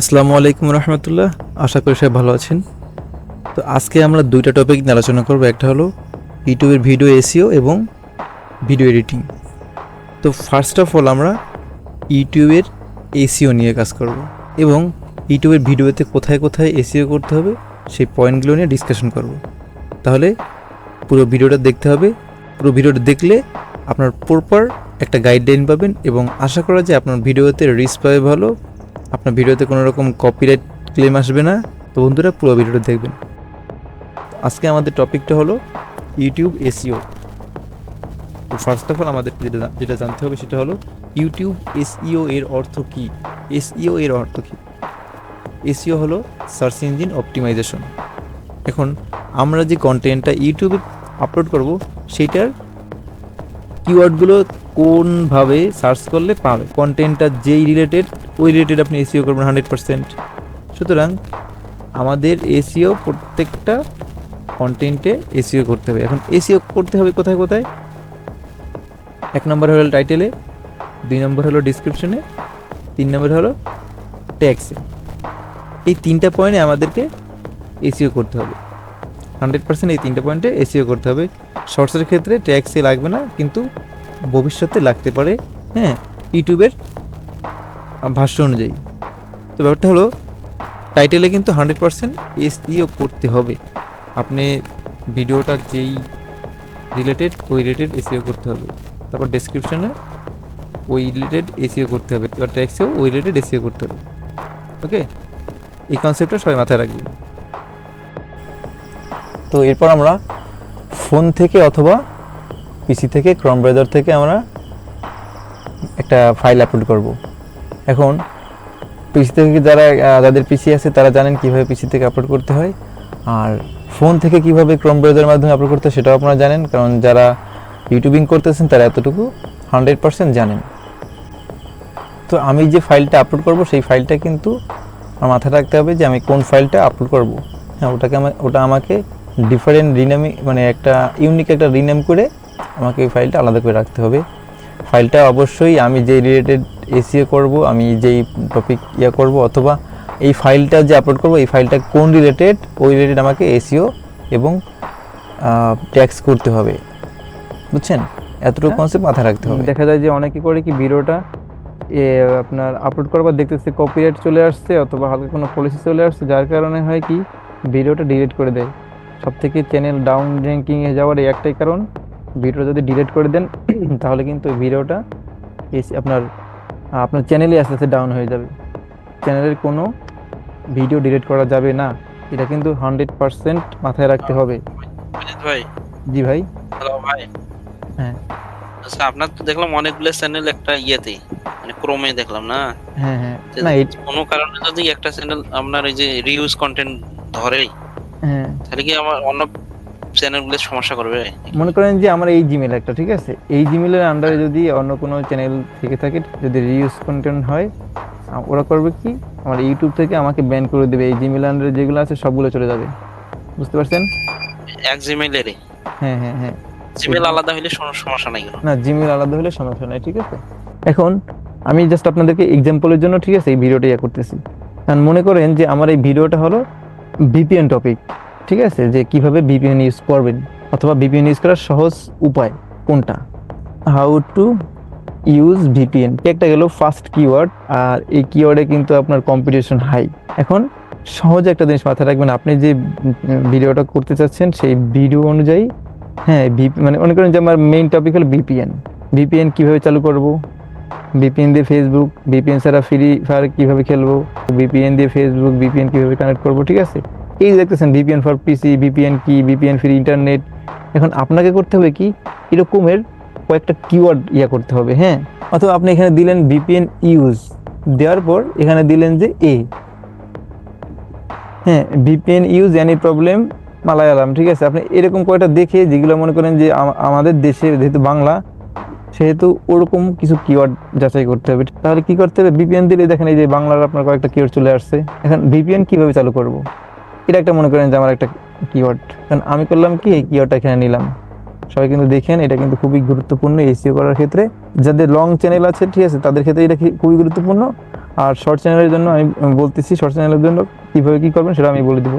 আসসালামু আলাইকুম রহমতুল্লাহ। আশা করি সবাই ভালো আছেন। তো আজকে আমরা দুইটা টপিক নিয়ে আলোচনা করব। একটা হলো ইউটিউবের ভিডিও এসইও এবং ভিডিও এডিটিং। তো ফার্স্ট অফ অল আমরা ইউটিউবের এসইও নিয়ে কাজ করব এবং ইউটিউবের ভিডিওতে কোথায় কোথায় এসইও করতে হবে সেই পয়েন্টগুলো নিয়ে ডিসকাশন করব। তাহলে পুরো ভিডিওটা দেখতে হবে। পুরো ভিডিওটা দেখলে আপনার প্রপার একটা গাইডলাইন পাবেন এবং আশা করা যায় আপনার ভিডিওতে রিচ পাবে ভালো, আপনার ভিডিওতে কোনো রকম কপিরাইট ক্লেম আসবে না। তো বন্ধুরা পুরো ভিডিওটা দেখবেন। আজকে আমাদের টপিকটা হলো ইউটিউব এসইও। তো ফার্স্ট অফ অল আমাদের যেটা জানতে হবে সেটা হলো ইউটিউব এসইও এর অর্থ কী। এসইও এর অর্থ কী? এসইও হলো সার্চ ইঞ্জিন অপটিমাইজেশন। এখন আমরা যে কন্টেন্টটা ইউটিউবে আপলোড করব সেইটার কিওয়ার্ডগুলো কোনভাবে সার্চ করলে পাবে, কন্টেন্টটা যেই রিলেটেড ওই রিলেটেড আপনি এসইও করবেন 100%। সুতরাং আমাদের এসইও প্রত্যেকটা কন্টেন্টে এসইও করতে হবে। এখন এসইও করতে হবে কোথায় কোথায়? 1 নম্বর হলো টাইটেলে, 2 নম্বর হলো ডিসক্রিপশনে, 3 নম্বর হলো ট্যাক্সে। এই 3টা পয়েন্টে আমাদেরকে এসইও করতে হবে 100%। এই 3টা পয়েন্টে এসইও করতে হবে। শর্টসের ক্ষেত্রে ট্যাক্সে লাগবে না, কিন্তু ভবিষ্যতে লাগতে পারে, হ্যাঁ, ইউটিউবের ভাষ্য অনুযায়ী। তো ব্যাপারটা হলো টাইটেলে কিন্তু 100% এসইও করতে হবে। আপনি ভিডিওটা যেই রিলেটেড ওই রিলেটেড এসইও করতে হবে। তারপর ডেসক্রিপশনে ওই রিলেটেড এসইও করতে হবে, এবার ট্যাক্সেও ওই রিলেটেড এসইও করতে হবে। ওকে, এই কনসেপ্টটা সবাই মাথায় রাখবেন। তো এরপর আমরা ফোন থেকে অথবা পিসি থেকে, ক্রোম ব্রাউজার থেকে আমরা একটা ফাইল আপলোড করব। এখন পিসি থেকে যাদের পিসি আছে তারা জানেন কীভাবে পিসি থেকে আপলোড করতে হয়, আর ফোন থেকে কীভাবে ক্রোম ব্রাউজারের মাধ্যমে আপলোড করতে হয় সেটাও আপনারা জানেন, কারণ যারা ইউটিউবিং করতেছেন তারা এতটুকু 100% জানেন। তো আমি যে ফাইলটা আপলোড করব সেই ফাইলটা কিন্তু আমার মাথায় রাখতে হবে যে আমি কোন ফাইলটা আপলোড করব। হ্যাঁ, ওটা আমাকে ডিফারেন্ট রিনেমি, মানে একটা ইউনিক একটা রিনেম করে আমাকে ওই ফাইলটা আলাদা করে রাখতে হবে। ফাইলটা অবশ্যই আমি যে রিলেটেড এসইও করব, আমি যেই টপিক করব, অথবা এই ফাইলটা যে আপলোড করব এই ফাইলটা কোন রিলেটেড ওই রিলেটেড আমাকে এসইও এবং ট্যাক্স করতে হবে। বুঝছেন? এতটুকু কনসেপ্ট মাথায় রাখতে হবে। দেখা যায় যে অনেকে করে কি ভিডিওটা আপনার আপলোড করবার দেখতেছে কপিরাইট চলে আসছে অথবা হালকা কোনো পলিসি চলে আসছে, যার কারণে হয় কি ভিডিওটা ডিলিট করে দেয়। সব থেকে চ্যানেল ডাউন র্যাঙ্কিংয়ে যাওয়ার এই একটাই কারণ, ভিডিও যদি ডিলিট করে দেন তাহলে কিন্তু ওই ভিডিওটা আপনার চ্যানেলে আস্তে আস্তে ডাউন হয়ে যাবে। চ্যানেলের কোনো ভিডিও ডিলিট করা যাবে না, এটা কিন্তু 100% মাথায় রাখতে হবে। ভাই, জি ভাই। হ্যালো ভাই। হ্যাঁ আচ্ছা, আপনার তো দেখলাম অনেকগুলো চ্যানেল একটা ইয়েতে, মানে ক্রোমে দেখলাম না। হ্যাঁ হ্যাঁ যে না কোনো কারণে যদি একটা চ্যানেল আপনার এই যে রিউজ কন্টেন্ট ধরে, হ্যাঁ, তাহলে কি আমার অন্য চ্যানেলগুলো সমস্যা করবে? মনে করেন যে আমার এই জিমেল একটা, ঠিক আছে, এই জিমেলের আন্ডারে যদি অন্য কোনো চ্যানেল থেকে থাকে, যদি রিউজ কন্টেন্ট হয়, ওরা করবে কি আমার ইউটিউব থেকে আমাকে ব্যান করে দেবে। এই জিমেল আন্ডারে যেগুলো আছে সবগুলো চলে যাবে। বুঝতে পারছেন? এক জিমেইলেরই হ্যাঁ হ্যাঁ হ্যাঁ, জিমেল আলাদা হলে সমস্যা নাই কোনো? না, জিমেল আলাদা হলে সমস্যা নাই, ঠিক আছে। এখন আমি জাস্ট আপনাদেরকে এক্সাম্পলের জন্য, ঠিক আছে, এই ভিডিওটা করতেছি। কারণ মনে করেন যে আমার এই ভিডিওটা হলো ভিপিএন টপিক, ঠিক আছে, যে কিভাবে ভিপিএন ইউজ করবেন অথবা ভিপিএন ইউজ করার সহজ উপায় কোনটা, হাউ টু ইউজ ভিপিএন। একটা গেল ফার্স্ট কিওয়ার্ড, আর এই কিওয়ার্ডে কিন্তু আপনার কম্পিটিশন হাই। এখন সহজে একটা জিনিস মাথায় রাখবেন, আপনি যে ভিডিওটা করতে চাচ্ছেন সেই ভিডিও অনুযায়ী, হ্যাঁ, মানে মনে করেন যে আমার মেইন টপিক হলো ভিপিএন। ভিপিএন কিভাবে চালু করব, ভিপিএন দিয়ে ফেসবুক, ভিপিএন ছাড়া ফ্রি ফায়ার কিভাবে খেলবো, ভিপিএন দিয়ে ফেসবুক, ভিপিএন কিভাবে কানেক্ট করবো, ঠিক আছে। এই দেখতেছেন ভিপিএন ফর পিসি, ভিপিএন কি, ভিপিএন ফ্রি ইন্টারনেট। এখন আপনাকে করতে হবে কি এরকমের কয়েকটা কিওয়ার্ড করতে হবে, হ্যাঁ। অথবা আপনি এখানে দিলেন ভিপিএন ইউজ, দেওয়ার পর এখানে দিলেন যে হ্যাঁ, VPN use any problem Malayalam, ঠিক আছে। আপনি এরকম কয়টা দেখে, যেগুলো মনে করেন যে আমাদের দেশে যেহেতু বাংলা, সেহেতু ওরকম কিছু কিওয়ার্ড যাচাই করতে হবে। তাহলে কি করতে হবে, ভিপিএন দিলে দেখেন এই যে বাংলার আপনার কয়েকটা কিওয়ার্ড চলে আসছে। এখন ভিপিএন কিভাবে চালু করব, এটা একটা মনে করেন যে আমার একটা কিওয়ার্ড। কারণ আমি করলাম কি এই কিওয়ার্ডটা এখানে নিলাম। সবাই কিন্তু দেখেন এটা কিন্তু খুবই গুরুত্বপূর্ণ এসইও করার ক্ষেত্রে। যাদের লং চ্যানেল আছে, ঠিক আছে, তাদের ক্ষেত্রে এটা খুবই গুরুত্বপূর্ণ। আর শর্ট চ্যানেলের জন্য আমি বলতেছি, শর্ট চ্যানেলের জন্য কীভাবে কী করবেন সেটা আমি বলে দেবো।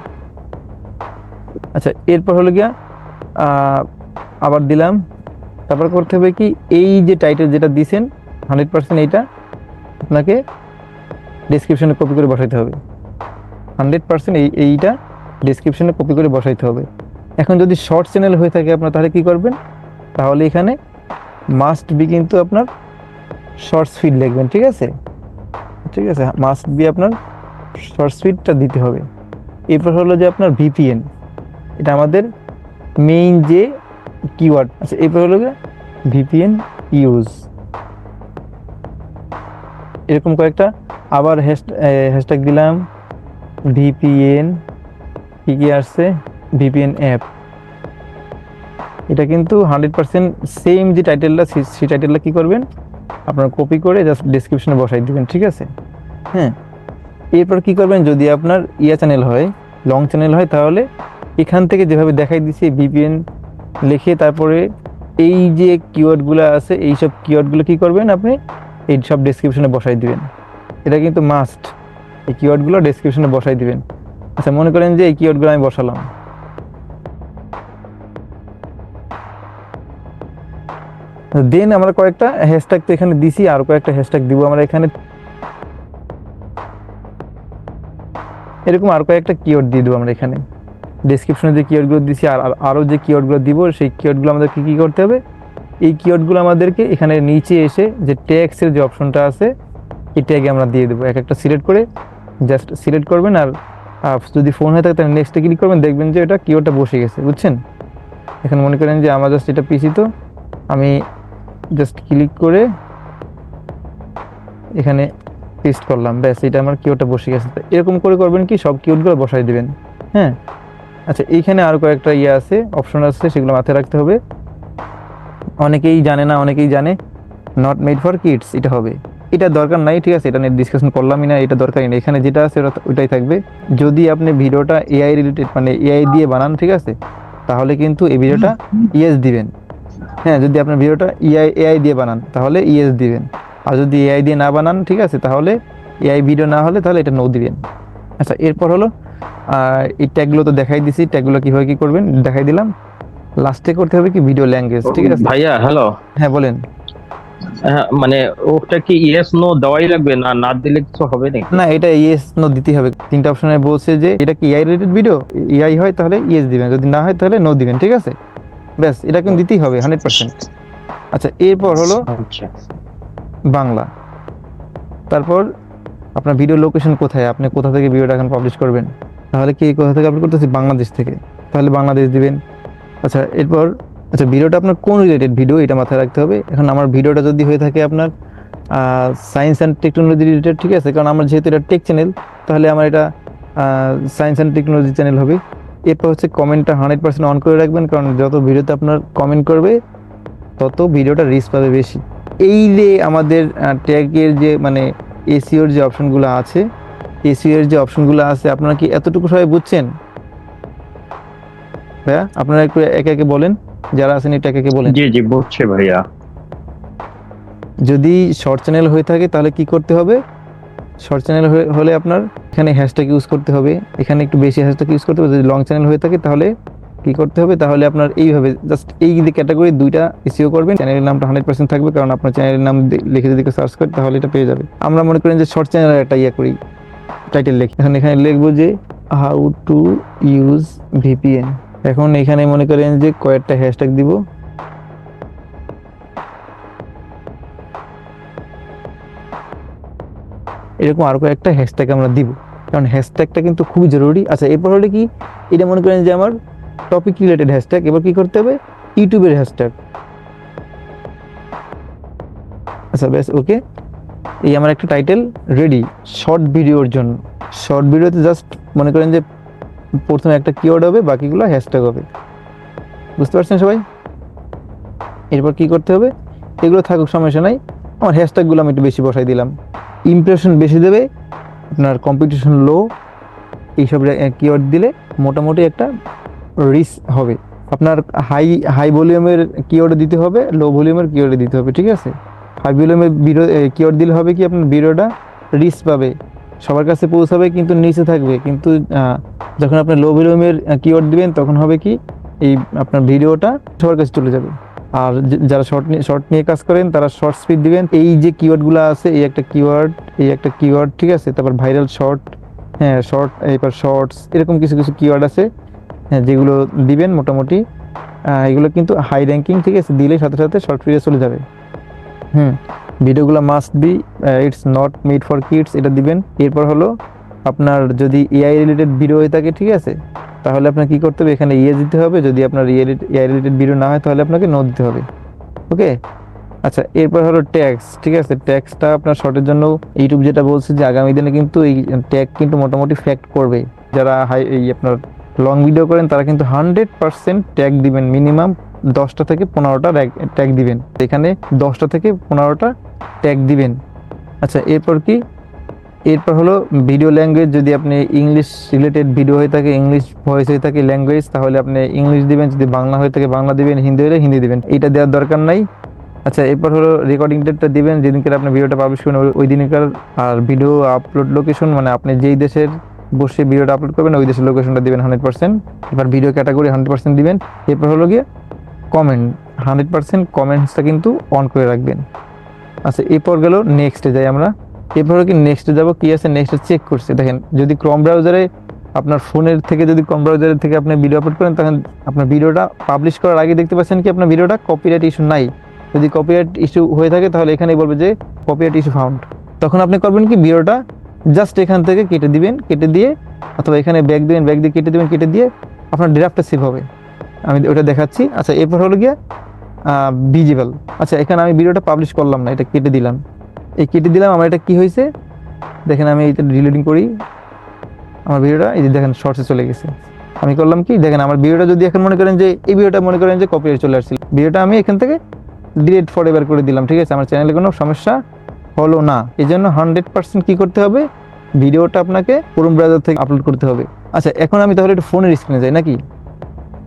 আচ্ছা, এরপর হলো গিয়া আবার দিলাম। তারপর করতে হবে কি, এই যে টাইটেল যেটা দিছেন 100% এইটা আপনাকে ডেসক্রিপশনে কপি করে বসাইতে হবে। 100% এইটা ডেসক্রিপশনে কপি করে বসাইতে হবে। এখন যদি শর্ট চ্যানেল হয়ে থাকে আপনার, তাহলে কি করবেন, তাহলে এখানে মাস্ট বি কিন্তু আপনার শর্টস ফিড লিখবেন। ঠিক আছে, ঠিক আছে, মাস্ট বি আপনার শর্টস ফিডটা দিতে হবে। এরপর হলো যে আপনার ভিপিএন, এটা আমাদের মেইন যে কিওয়ার্ড। আচ্ছা, এরপর হলো যে ভিপিএন ইউজ, এরকম কয়েকটা আবার হ্যাশট্যাগ দিলাম। ভিপিএন কি কি আসছে, ভিপিএন অ্যাপ, এটা কিন্তু 100% সেম যে টাইটেলটা, সেই টাইটেলটা কি করবেন আপনার কপি করে জাস্ট ডেসক্রিপশনে বসাই দিবেন। ঠিক আছে, হ্যাঁ। এরপর কি করবেন, যদি আপনার চ্যানেল হয়, লং চ্যানেল হয়, তাহলে এখান থেকে যেভাবে দেখাই দিছি ভিপিএন লিখে তারপরে এই যে কিওয়ার্ডগুলো আছে, এই সব কিওয়ার্ডগুলো কি করবেন আপনি এই সব ডেসক্রিপশনে বসাই দিবেন। এটা কিন্তু মাস্ট, এই কিওয়ার্ডগুলো ডেসক্রিপশনে বসাই দিবেন। আচ্ছা, মনে করেন যে এই কিওয়ার্ডগুলো আমি বসালাম, দেন আমরা কয়েকটা হ্যাশট্যাগ তো এখানে দিছি, আর কয়েকটা হ্যাশট্যাগ দিব আমরা এখানে। এরকম আর কয়েকটা কিওয়ার্ড দিয়ে দেবো আমরা এখানে ডেসক্রিপশনে যে কিওয়ার্ডগুলো দিছি, আর আরও যে কিওয়ার্ডগুলো দিব, সেই কিওয়ার্ডগুলো আমাদেরকে কী করতে হবে, এই কিওয়ার্ডগুলো আমাদেরকে এখানে নিচে এসে যে ট্যাগসের যে অপশনটা আছে, এই ট্যাগে আমরা দিয়ে দেবো। এক একটা সিলেক্ট করে জাস্ট সিলেক্ট করবেন, আর যদি ফোন হয়ে থাকে তাহলে নেক্সটে ক্লিক করবেন, দেখবেন যে এটা কিওয়ার্ডটা বসে গেছে, বুঝছেন। এখন মনে করেন যে আমার জাস্ট এটা পিসি, তো আমি জাস্ট ক্লিক করে এখানে পেস্ট করলাম, ব্যাস, এটা আমার কিওয়ার্ডটা বসে গেছে। এরকম করে করবেন কি, সব কিওয়ার্ডগুলো বসাই দিবেন, হ্যাঁ। আচ্ছা, এইখানে আরও কয়েকটা আছে, অপশন আছে, সেগুলো মাথায় রাখতে হবে। অনেকেই জানে না, অনেকেই জানে নট মেড ফর কিডস, এটা হবে, এটা দরকার নাই। ঠিক আছে, এটা নিয়ে ডিসকাশন করলামই না, এটা দরকারই নেই। এখানে যেটা আছে ওটাই থাকবে। যদি আপনি ভিডিওটা এআই রিলেটেড, মানে এআই দিয়ে বানান, ঠিক আছে, তাহলে কিন্তু এই ভিডিওটা ইয়েস দিবেন, হ্যাঁ। যদি আপনার ভিডিওটা এআই দিয়ে বানান তাহলে ইয়েস দিবেন, আর যদি এআই দিয়ে না বানান, ঠিক আছে, তাহলে এআই ভিডিও না হলে তাহলে এটা নো দিবেন। আচ্ছা, এরপর হলো এই ট্যাগগুলো তো দেখাই দিছি, ট্যাগগুলো কীভাবে কী করবেন দেখাই দিলাম। লাস্টে করতে হবে কি, ভিডিও ল্যাঙ্গুয়েজ। ঠিক আছে ভাইয়া, হ্যালো। হ্যাঁ, বলেন। হ্যাঁ, মানে ওটা কি ইয়েস নো দেওয়াই লাগবে, না না দিলে কিছু হবে না? না, এটা ইয়েস নো দিতেই হবে। তিনটা অপশনে বলছে যে এটা কি এআই রিলেটেড ভিডিও, এআই হয় তাহলে ইয়েস দিবেন, যদি না হয় তাহলে নো দিবেন। ঠিক আছে, ব্যাস, এটা কিন্তু দিতেই হবে 100%। আচ্ছা, এরপর হলো বাংলা। তারপর আপনার ভিডিও লোকেশন কোথায়, আপনি কোথা থেকে ভিডিওটা এখন পাবলিশ করবেন, তাহলে কি কোথা থেকে আপলোড করতেছি, বাংলাদেশ থেকে, তাহলে বাংলাদেশ দিবেন। আচ্ছা, এরপর ভিডিওটা আপনার কোন রিলেটেড ভিডিও, এটা মাথায় রাখতে হবে। এখন আমার ভিডিওটা যদি হয়ে থাকে আপনার সায়েন্স অ্যান্ড টেকনোলজি রিলেটেড, ঠিক আছে, কারণ আমার যেহেতু এটা টেক চ্যানেল, তাহলে আমার এটা সায়েন্স অ্যান্ড টেকনোলজি চ্যানেল হবে। এরপর কমেন্টটা 100% অন করে রাখবেন, কারণ যত ভিডিওতে আপনার কমেন্ট করবে তত ভিডিওটা রিচ পাবে বেশি। এই যে আমাদের ট্যাগের যে মানে এসইওর যে অপশনগুলো আছে, এসইওর যে অপশনগুলো আছে, আপনারা কি এতটুকু সবাই বুঝছেন ভাইয়া? আপনারা একটু একে একে বলেন, যারা আছেন একটু একে একে বলেন। জি জি, বুঝছে ভাইয়া। যদি শর্ট চ্যানেল হয়ে থাকে তাহলে কি করতে হবে, শর্ট চ্যানেল হলে আপনার এখানে হ্যাশট্যাগ ইউজ করতে হবে, এখানে একটু বেশি হ্যাশট্যাগ ইউজ করতে হবে। যদি লং চ্যানেল হয়ে থাকে তাহলে কি করতে হবে, তাহলে আপনার এইভাবে জাস্ট এই যে ক্যাটাগরি দুইটা এসইও করবেন, চ্যানেলের নামটা 100% থাকবে, কারণ আপনার চ্যানেলের নাম লিখে যদি সার্চ করেন তাহলে এটা পেয়ে যাবে। আমরা মনে করেন যে শর্ট চ্যানেলের একটা করি, টাইটেল লিখি, এখানে লিখবো যে হাউ টু ইউজ ভিপিএন। এখন এখানে মনে করেন যে কয়েকটা হ্যাশট্যাগ দিব, এরকম আরো কয়েকটা হ্যাশট্যাগ আমরা দিব, কারণ হ্যাশট্যাগটা কিন্তু খুবই জরুরি। আচ্ছা, এরপর হলে কি, এটা মনে করেন যে আমার টপিক রিলেটেড হ্যাশট্যাগ। এবার কি করতে হবে, ইউটিউবের হ্যাশট্যাগ। আচ্ছা, বেশ, ওকে, এই আমার একটা টাইটেল রেডি শর্ট ভিডিওর জন্য। শর্ট ভিডিওতে জাস্ট মনে করেন যে প্রথমে একটা কিওয়ার্ড হবে, বাকিগুলো হ্যাশট্যাগ হবে, বুঝতে পারছেন সবাই? এরপর কি করতে হবে, এগুলো থাকুক, সমস্যা নাই, আমার হ্যাশট্যাগুলো আমি একটু বেশি বসাই দিলাম। ইমপ্রেশন বেশি দেবে, আপনার কম্পিটিশন লো, এইসব কিওয়ার্ড দিলে মোটামুটি একটা রিচ হবে। আপনার হাই ভলিউমের কিওয়ার্ড দিতে হবে, লো ভলিউমের কিওয়ার্ড দিতে হবে, ঠিক আছে। হাই ভলিউমের কিওয়ার্ড দিলে হবে কি, আপনার ভিডিওটা রিচ পাবে, সবার কাছে পৌঁছাবে, কিন্তু নিচে থাকবে। কিন্তু যখন আপনি লো ভলিউমের কিওয়ার্ড দিবেন তখন হবে কি, এই আপনার ভিডিওটা সবার কাছে চলে যাবে। আর যারা শর্ট নিয়ে কাজ করেন তারা শর্ট স্পিড দিবেন। এই যে কিওয়ার্ডগুলো আছে, এই একটা কিওয়ার্ড, এই একটা কিওয়ার্ড, ঠিক আছে, তারপর ভাইরাল শর্ট, হ্যাঁ শর্ট, এরপর শর্টস, এরকম কিছু কিছু কিওয়ার্ড আছে, হ্যাঁ, যেগুলো দিবেন মোটামুটি এগুলো কিন্তু হাই র্যাঙ্কিং, ঠিক আছে, দিলে সাথে সাথে শর্ট ফিডে চলে যাবে। ভিডিওগুলো must be it's not made for kids, এটা দিবেন। এরপর হলো আপনার যদি এআই রিলেটেড ভিডিও হয়ে থাকে, ঠিক আছে, তাহলে আপনার কি করতে হবে, এখানে ইয়ে দিতে হবে। যদি আপনার এআই রিলেটেড ভিডিও না হয় তাহলে আপনাকে নো দিতে হবে। ওকে, আচ্ছা, এরপর হলো ট্যাক্স, ঠিক আছে। ট্যাক্সটা আপনার শর্টের জন্য ইউটিউব যেটা বলছে যে আগামী দিনে কিন্তু এই ট্যাগ কিন্তু মোটামুটি ফ্যাক্ট করবে। যারা এই আপনার লং ভিডিও করেন তারা কিন্তু 100% ট্যাগ দিবেন, মিনিমাম 10টা থেকে 15টা ট্যাগ দিবেন। এখানে 10টা থেকে 15টা ট্যাগ দিবেন। আচ্ছা, এরপর কি, এরপর হলো ভিডিও ল্যাঙ্গুয়েজ। যদি আপনি ইংলিশ রিলেটেড ভিডিও হয়ে থাকে, ইংলিশ ভয়েস হয়ে থাকে ল্যাঙ্গুয়েজ, তাহলে আপনি ইংলিশ দিবেন। যদি বাংলা হয়ে থাকে বাংলা দিবেন, হিন্দি হলে হিন্দি দিবেন, এটা দেওয়ার দরকার নাই। আচ্ছা, এরপর হলো রেকর্ডিং ডেটটা দিবেন, যেদিনকে আপনি ভিডিওটা পাবলিশ করবেন ওই দিনকার। আর ভিডিও আপলোড লোকেশন, মানে আপনি যেই দেশের বসে ভিডিওটা আপলোড করবেন ওই দেশের লোকেশনটা দিবেন 100%। এবার ভিডিও ক্যাটাগরি 100% দিবেন। এরপর হলো গিয়ে কমেন্ট, 100% কমেন্টসটা কিন্তু অন করে রাখবেন। আচ্ছা, এরপর গেল নেক্সটে যাই আমরা। এরপর কি নেক্সটে যাব, কি আছে নেক্সটে চেক করছে। দেখেন, যদি ক্রোম ব্রাউজারে আপনার ফোনের থেকে, যদি ক্রোম ব্রাউজারের থেকে আপনি ভিডিও আপলোড করেন, তখন আপনার ভিডিওটা পাবলিশ করার আগে দেখতে পাচ্ছেন কি আপনার ভিডিওটা কপিরাইট ইস্যু নাই। যদি কপিরাইট ইস্যু হয়ে থাকে তাহলে এখানেই বলবে যে কপিরাইট ইস্যু ফাউন্ড। তখন আপনি করবেন কি, ভিডিওটা জাস্ট এখান থেকে কেটে দিবেন, কেটে দিয়ে অথবা এখানে ব্যাক দিবেন, ব্যাক দিয়ে কেটে দিবেন, কেটে দিয়ে আপনার ড্রাফটটা সেভ হবে। আমি ওটা দেখাচ্ছি। আচ্ছা, এরপর হলো গিয়ে ভিজিবল। আচ্ছা, এখানে আমি ভিডিওটা পাবলিশ করলাম না, এটা কেটে দিলাম। এই কেটে দিলাম, আমার এটা কি হয়েছে দেখেন, আমি এটা রিলোডিং করি, আমার ভিডিওটা এই যে দেখেন শর্টসে চলে গেছে। আমি করলাম কি, দেখেন আমার ভিডিওটা যদি এখন মনে করেন যে এই ভিডিওটা মনে করেন যে কপিরাইট চলে আসছিল, ভিডিওটা আমি এখান থেকে ডিলিট ফরএভার করে দিলাম, ঠিক আছে, আমার চ্যানেলে কোনো সমস্যা হলো না। এই জন্য 100% কি করতে হবে, ভিডিওটা আপনাকে ক্রোম ব্রাউজার থেকে আপলোড করতে হবে। আচ্ছা, এখন আমি তাহলে একটু ফোনের স্ক্রিনে যাই নাকি।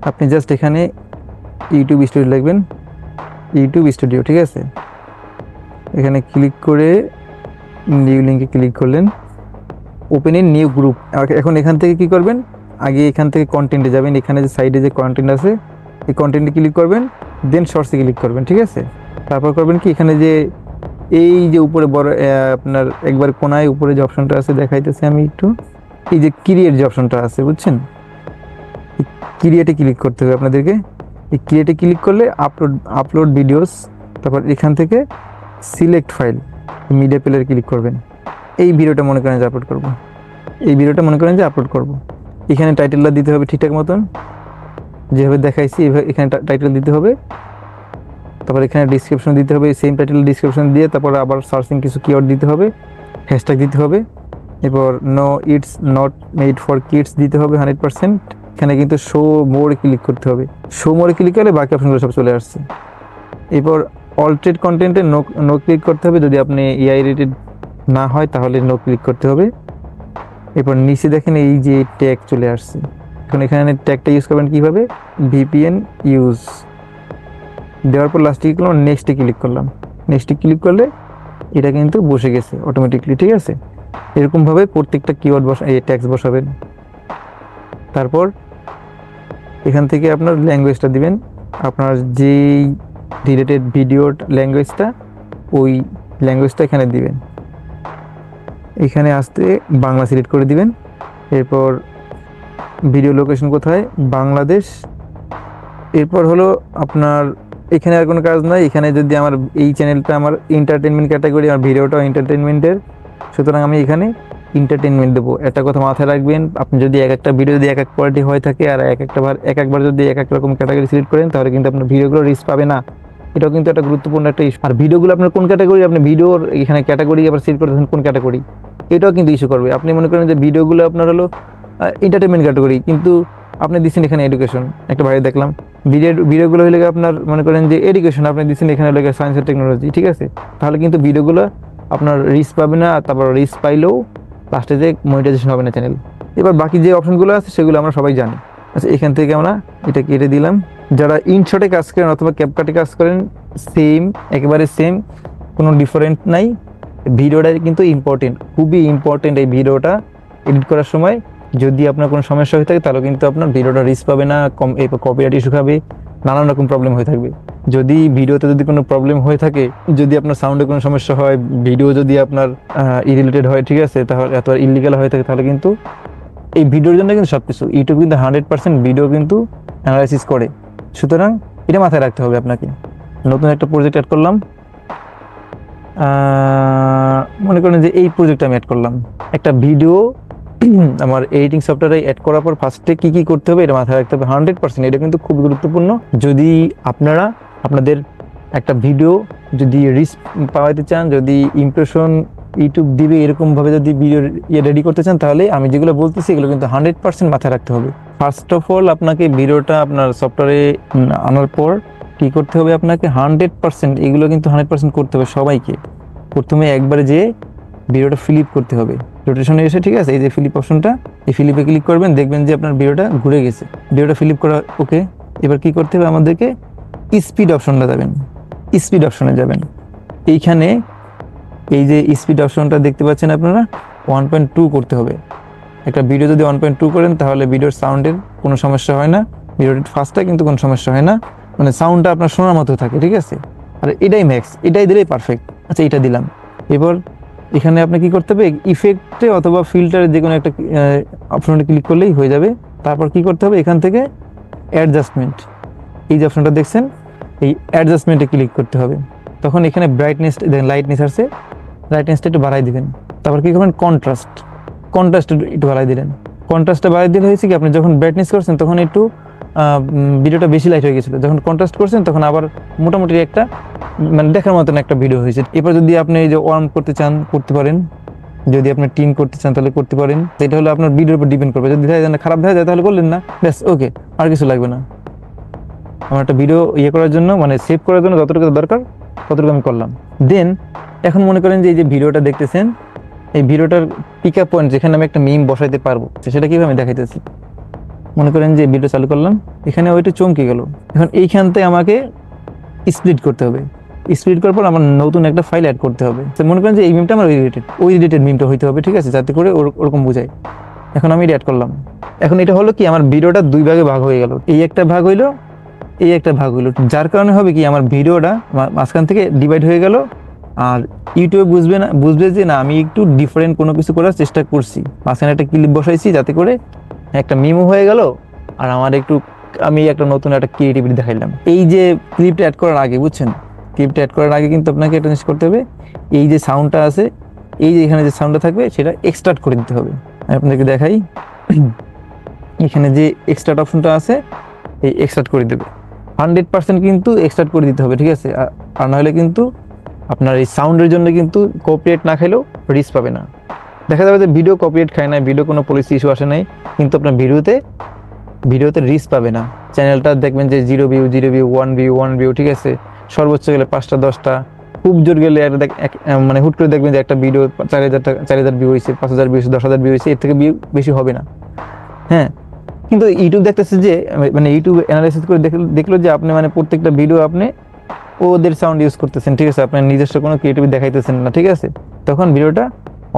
আপনি জাস্ট এখানে ইউটিউব স্টুডিও লিখবেন, ইউটিউব স্টুডিও, ঠিক আছে, এখানে ক্লিক করে নিউ লিঙ্কে ক্লিক করলেন, ওপেন ইন নিউ গ্রুপ। এখন এখান থেকে কি করবেন, আগে এখান থেকে কন্টেন্টে যাবেন, এখানে যে সাইডে যে কন্টেন্ট আছে এই কন্টেন্টে ক্লিক করবেন, দেন শর্টসে ক্লিক করবেন, ঠিক আছে। তারপর করবেন কি, এখানে যে এই যে উপরে বড় আপনার একবার কোনায় উপরে যে অপশনটা আছে দেখাইতেছে আমি একটু, এই যে ক্রিয়েট যে অপশনটা আছে বুঝছেন, ক্রিয়েটে ক্লিক করতে হবে আপনাদেরকে। এই ক্রিয়েটে ক্লিক করলে আপলোড ভিডিওস, তারপর এখান থেকে সিলেক্ট ফাইল, মিডিয়া প্লেয়ারে ক্লিক করবেন। এই ভিডিওটা মনে করেন যে আপলোড করব, এই ভিডিওটা মনে করেন যে আপলোড করব। এখানে টাইটেলটা দিতে হবে ঠিকঠাক মতন, যেভাবে দেখাইছি এইভাবে এখানে টাইটেল দিতে হবে। তারপর এখানে ডিসক্রিপশন দিতে হবে, সেম টাইটেল ডিসক্রিপশন দিয়ে তারপর আবার সার্চিং কিছু কিওয়ার্ড দিতে হবে, হ্যাশট্যাগ দিতে হবে। এরপর no it's not made for kids দিতে হবে 100%। এখানে কিন্তু শো মোরে ক্লিক করতে হবে, শো মোরে ক্লিক করলে বাকি অপশনগুলো সব চলে আসছে। এরপর অল্টারেট কন্টেন্টে নো ক্লিক করতে হবে, যদি আপনি এআই রিলেটেড না হয় তাহলে নো ক্লিক করতে হবে। এরপর নিচে দেখেন এই যে ট্যাগ চলে আসছে, এখন এখানে ট্যাগটা ইউজ করবেন কিভাবে, ভিপিএন ইউজ দেওয়ার পর লাস্টে কি করলাম, নেক্সটে ক্লিক করলাম। নেক্সটে ক্লিক করলে এটা কিন্তু বসে গেছে অটোমেটিকলি, ঠিক আছে। এরকমভাবে প্রত্যেকটা কিওয়ার্ড এই ট্যাক্স বসাবেন। তারপর এখান থেকে আপনার ল্যাঙ্গুয়েজটা দিবেন, আপনার যেই রিলেটেড ভিডিওর ল্যাঙ্গুয়েজটা ওই ল্যাঙ্গুয়েজটা এখানে দিবেন। এখানে আসতে বাংলা সিলেক্ট করে দিবেন। এরপর ভিডিও লোকেশন কোথায়, বাংলাদেশ। এরপর হলো আপনার এখানে আর কোনো কাজ নাই। এখানে যদি আমার এই চ্যানেলটা আমার এন্টারটেনমেন্ট ক্যাটাগরি, আমার ভিডিওটাও এন্টারটেনমেন্টের, সুতরাং আমি এখানে এন্টারটেনমেন্ট দেবো। একটা কথা মাথায় রাখবেন, আপনি যদি এক একটা ভিডিও যদি এক এক কোয়ালিটি হয়ে থাকে আর একবার যদি এক এক রকম ক্যাটাগরি সিলেক্ট করেন তাহলে কিন্তু আপনার ভিডিওগুলো রিচ পাবে না। এটাও কিন্তু একটা গুরুত্বপূর্ণ একটা ইস্যু। আর ভিডিওগুলো আপনার কোন ক্যাটাগরি, আপনি ভিডিওর এখানে ক্যাটাগরি আবার সিলেক্ট করতেছেন কোন ক্যাটাগরি, এটাও কিন্তু ইস্যু করবে। আপনি মনে করেন যে ভিডিওগুলো আপনার হলো এন্টারটেনমেন্ট ক্যাটাগরি, কিন্তু আপনি দিচ্ছেন এখানে এডুকেশন, একটা ভাই দেখলাম ভিডিওগুলো হলে আপনার মনে করেন যে এডুকেশন, আপনি দিচ্ছেন এখানে হলে সায়েন্স আর টেকনোলজি, ঠিক আছে, তাহলে কিন্তু ভিডিওগুলো আপনার রিচ পাবে না। তারপর রিচ পাইলেও লাস্টে যে মনিটাইজেশন হবে না চ্যানেল। এবার বাকি যে অপশনগুলো আছে সেগুলো আমরা সবাই জানি। আচ্ছা, এখান থেকে আমরা এটা কেটে দিলাম। যারা ইনশটে কাজ করেন অথবা ক্যাপকাটে কাজ করেন, সেম, একেবারে সেম, কোনো ডিফারেন্ট নাই। ভিডিওটা কিন্তু ইম্পর্টেন্ট, খুবই ইম্পর্টেন্ট। এই ভিডিওটা এডিট করার সময় যদি আপনার কোনো সমস্যা হয়ে থাকে তাহলে কিন্তু আপনার ভিডিওটা রিচ পাবে না, কপিরাইট ইস্যু খাবে, নানান রকম প্রবলেম হয়ে থাকবে। যদি ভিডিওতে যদি কোনো প্রবলেম হয়ে থাকে, যদি আপনার সাউন্ডে কোনো সমস্যা হয়, ভিডিও যদি আপনার ইরিলেটেড হয়, ঠিক আছে, তাহলে অথবা ইলিগাল হয়ে থাকে, তাহলে কিন্তু এই ভিডিওর জন্য কিন্তু সবকিছু ইউটিউব কিন্তু 100% ভিডিও কিন্তু অ্যানালাইসিস করে। সুতরাং এটা মাথায় রাখতে হবে আপনাকে। নতুন একটা প্রজেক্ট অ্যাড করলাম, মনে করেন যে এই প্রজেক্ট আমি অ্যাড করলাম, একটা ভিডিও আমার এডিটিং সফটওয়্যারে অ্যাড করার পর ফার্স্টে কি কি করতে হবে এটা মাথায় রাখতে হবে 100%। এটা কিন্তু খুব গুরুত্বপূর্ণ। যদি আপনারা আপনাদের একটা ভিডিও যদি রিচ পাওয়াতে চান, যদি ইমপ্রেশন ইউটিউব দিবে এরকমভাবে যদি ভিডিও রেডি করতে চান, তাহলে আমি যেগুলো বলতেছি এগুলো কিন্তু 100% মাথায় রাখতে হবে। ফার্স্ট অফ অল আপনাকে ভিডিওটা আপনার সফটওয়্যারে আনার পর কি করতে হবে, আপনাকে 100% এগুলো কিন্তু 100% করতে হবে সবাইকে। প্রথমে একবারে যে ভিডিওটা ফ্লিপ করতে হবে, রোটেশনে এসে, ঠিক আছে, এই যে ফ্লিপ অপশনটা, এই ফ্লিপে ক্লিক করবেন, দেখবেন যে আপনার ভিডিওটা ঘুরে গেছে। ভিডিওটা ফ্লিপ করা ওকে। এবার কি করতে হবে, আমাদেরকে স্পিড অপশনটা যাবেন, স্পিড অপশনে যাবেন। এইখানে এই যে স্পিড অপশনটা দেখতে পাচ্ছেন আপনারা, 1.2 করতে হবে। একটা ভিডিও যদি 1.2 করেন তাহলে ভিডিওর সাউন্ডের কোনো সমস্যা হয় না, ভিডিওর ফাস্টটা কিন্তু কোনো সমস্যা হয় না, মানে সাউন্ডটা আপনার শোনার মতো থাকে, ঠিক আছে। আর এটাই ম্যাক্স, এটাই দিলেই পারফেক্ট। আচ্ছা, এটা দিলাম। এবার এখানে আপনি কি করতে হবে, ইফেক্টে অথবা ফিল্টারে যে কোনো একটা অপশনটা ক্লিক করলেই হয়ে যাবে। তারপর কি করতে হবে, এখান থেকে অ্যাডজাস্টমেন্ট, এই যে অপশনটা দেখছেন, এই অ্যাডজাস্টমেন্টে ক্লিক করতে হবে। তখন এখানে ব্রাইটনেস, লাইটনেস আছে, ব্রাইটনেসটা একটু বাড়াই দিবেন। তারপর কি করবেন, কন্ট্রাস্ট একটু বাড়াই দিলেন। কন্ট্রাস্টটা বাড়াই দিলে হয়েছে কি, আপনি যখন ব্রাইটনেস করছেন তখন একটু ভিডিওটা বেশি লাইট হয়ে গেছিলো, যখন কন্ট্রাস্ট করছেন তখন আবার মোটামুটি একটা মানে দেখার মতন একটা ভিডিও হয়েছে। এরপর যদি আপনি এই যে ওয়ার্ম করতে চান করতে পারেন, যদি আপনি টিন করতে চান তাহলে করতে পারেন। এটা হলো আপনার ভিডিওর উপর ডিপেন্ড করবে। যদি দেখা যায় না, খারাপ দেখা যায়, তাহলে করলেন না, ব্যাস ওকে, আর কিছু লাগবে না। আমার একটা ভিডিও করার জন্য, মানে সেভ করার জন্য যতটুকু দরকার ততটুকু আমি করলাম। দেন এখন মনে করেন যে এই যে ভিডিওটা দেখতেছেন, এই ভিডিওটার পিক আপ পয়েন্ট যেখানে আমি একটা মিম বসাইতে পারবো, সেটা কিভাবে আমি দেখাইতেছি। মনে করেন যে ভিডিও চালু করলাম, এখানে ওইটা চমকে গেল। এখন এইখান থেকে আমাকে স্প্লিট করতে হবে। স্প্লিট করার পর আমার নতুন একটা ফাইল অ্যাড করতে হবে। তো মনে করেন যে এই মিমটা আমার ওই রিলেটেড মিমটা হইতে হবে, ঠিক আছে, যাতে করে ওরকম বোঝায়। এখন আমি এটা অ্যাড করলাম। এখন এটা হলো কি, আমার ভিডিওটা দুই ভাগে ভাগ হয়ে গেল। এই একটা ভাগ হইলো, এই একটা ভাগ হইলো, যার কারণে হবে কি, আমার ভিডিওটা মাঝখান থেকে ডিভাইড হয়ে গেল। আর ইউটিউবে বুঝবে যে না, আমি একটু ডিফারেন্ট কোনো কিছু করার চেষ্টা করছি। মাঝখানে একটা ক্লিপ বসাইছি যাতে করে একটা মিমও হয়ে গেল, আর আমার একটু আমি একটা নতুন একটা ক্রিয়েটিভিটি দেখাইলাম। এই যে ক্লিপটা অ্যাড করার আগে, বুঝছেন, ক্লিপটা অ্যাড করার আগে কিন্তু আপনাকে একটা জিনিস করতে হবে, এই যে সাউন্ডটা আছে, এই যে এখানে যে সাউন্ডটা থাকবে সেটা এক্সট্রাক্ট করে দিতে হবে। আমি আপনাকে দেখাই, এখানে যে এক্সট্রাক্ট অপশনটা আছে, এই এক্সট্রাক্ট করে দেবে। 100% কিন্তু এক্সট্রাক্ট করে দিতে হবে, ঠিক আছে। আর নাহলে কিন্তু আপনার এই সাউন্ডের জন্য কিন্তু কপিরাইট না খাইলেও রিচ পাবে না। দেখা যাবে যে ভিডিও কপিরাইট খায় না, ভিডিও কোনো পলিসি ইস্যু আসে নাই, কিন্তু আপনার ভিডিওতে রিচ পাবে না। চ্যানেলটা দেখবেন যে 0 ভিউ, 1 ভিউ, ঠিক আছে, সর্বোচ্চ গেলে 5টা 10টা, খুব জোর গেলে মানে হুট করে দেখবেন যে একটা ভিডিও 4,000 ভিউ হয়েছে, 5,000 ভিউ হয়েছে, 10,000 ভিউ হয়েছে, এর থেকে ভিউ বেশি হবে না। হ্যাঁ, কিন্তু ইউটিউব দেখতেছে যে, মানে ইউটিউব অ্যানালাইসিস করে দেখলো যে আপনি মানে প্রত্যেকটা ভিডিও আপনি ওদের সাউন্ড ইউজ করতেছেন, ঠিক আছে, আপনার নিজস্ব কোনো ক্রিয়েটিভিটি দেখাইতেছেন না, ঠিক আছে। তখন ভিডিওটা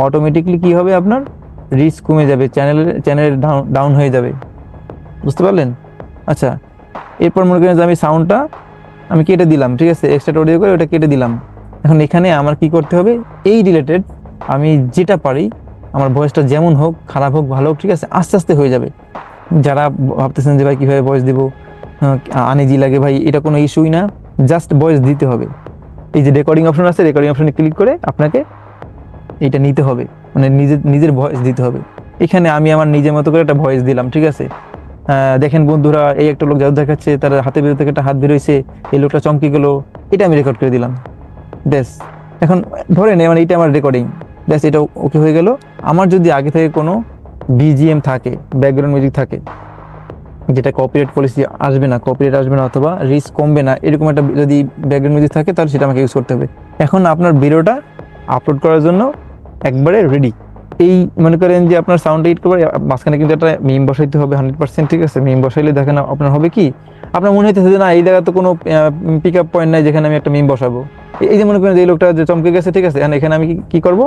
অটোমেটিকলি কি হবে, আপনার রিচ কমে যাবে, চ্যানেল ডাউন হয়ে যাবে। বুঝতে পারলেন? আচ্ছা, এরপর মনে করেন যে আমি সাউন্ডটা আমি কেটে দিলাম, ঠিক আছে, এক্সট্রা অডিও করে ওটা কেটে দিলাম। এখন এখানে আমার কি করতে হবে, এই রিলেটেড আমি যেটা পারি, আমার ভয়েসটা যেমন হোক, খারাপ হোক ভালো হোক, ঠিক আছে, আস্তে আস্তে হয়ে যাবে। যারা ভাবতেছেন যে ভাই কীভাবে ভয়েস দেবো, আনইজি লাগে, ভাই এটা কোনো ইস্যুই না, জাস্ট ভয়েস দিতে হবে। এই যে রেকর্ডিং অপশন আছে, রেকর্ডিং অপশনে ক্লিক করে আপনাকে এইটা নিতে হবে, মানে নিজের ভয়েস দিতে হবে। এখানে আমি আমার নিজের মতো করে একটা ভয়েস দিলাম, ঠিক আছে। দেখেন বন্ধুরা, এই একটা লোক জাদু দেখাচ্ছে, তার হাতে বেরো থেকে একটা হাত বেরোইছে, এই লোকটা চমকে গেলো, এটা আমি রেকর্ড করে দিলাম, ব্যাস। এখন ধরে নেই মানে এটা আমার রেকর্ডিং, ব্যাস, এটা ওকে হয়ে গেল। আমার যদি আগে থেকে কোনো বিজিএম থাকে, ব্যাকগ্রাউন্ড মিউজিক থাকে, যেটা কপিরাইট পলিসি আসবে না, অথবা রিস্ক কমবে না, এরকম একটা যদি ব্যাকগ্রাউন্ড মিউজিক থাকে, তাহলে সেটা আমাকে ইউজ করতে হবে। এখন আপনার ভিডিওটা আপলোড করার জন্য একবারে রেডি। এই মনে করেন যে আপনার সাউন্ড এডিট করবার মাঝখানে কিন্তু একটা মিম বসাইতে হবে 100%, ঠিক আছে। মিম বসাইলে দেখেন আপনার হবে কি, আপনার মনে হইতেছে যে না এই জায়গায় তো কোনো পিক আপ পয়েন্ট নাই যেখানে আমি একটা মিম বসাবো। এই যে মনে করেন যে এই লোকটা যে চমকে গেছে, ঠিক আছে, এখানে আমি কি করব,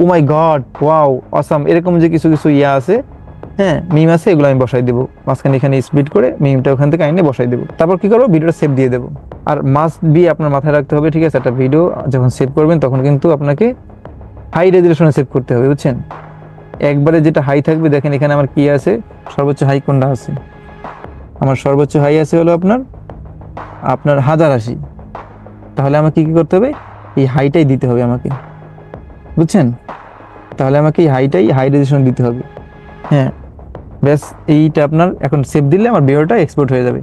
ও মাই গড, ওয়াও, অসাম, এরকম যে কিছু কিছু ইয়া আছে, হ্যাঁ, মিম আছে, এগুলো আমি বসাই দেবো মাঝখানে, এখানে স্প্লিট করে মিমটা ওখান থেকে আইনে বসাই দেবো। তারপর কি করবো, ভিডিওটা সেভ দিয়ে দেবো। আর মাস্ট বি আপনার মাথায় রাখতে হবে, ঠিক আছে, একটা ভিডিও যখন সেভ করবেন তখন কিন্তু আপনাকে হাই রেজুলেশনে সেভ করতে হবে, বুঝছেন। একবারে যেটা হাই থাকবে, দেখেন এখানে আমার কি আছে, সর্বোচ্চ হাই কোনটা আছে, আমার সর্বোচ্চ হাই আছে হলো আপনার আপনার 1080। তাহলে আমাকে কি করতে হবে, এই হাইটাই দিতে হবে আমাকে, বুঝছেন। তাহলে আমাকে এই হাইটাই হাই রেজুলেশন দিতে হবে, হ্যাঁ। ব্যাস, এইটা আপনার এখন সেভ দিলে আমার ভিডিওটা এক্সপোর্ট হয়ে যাবে।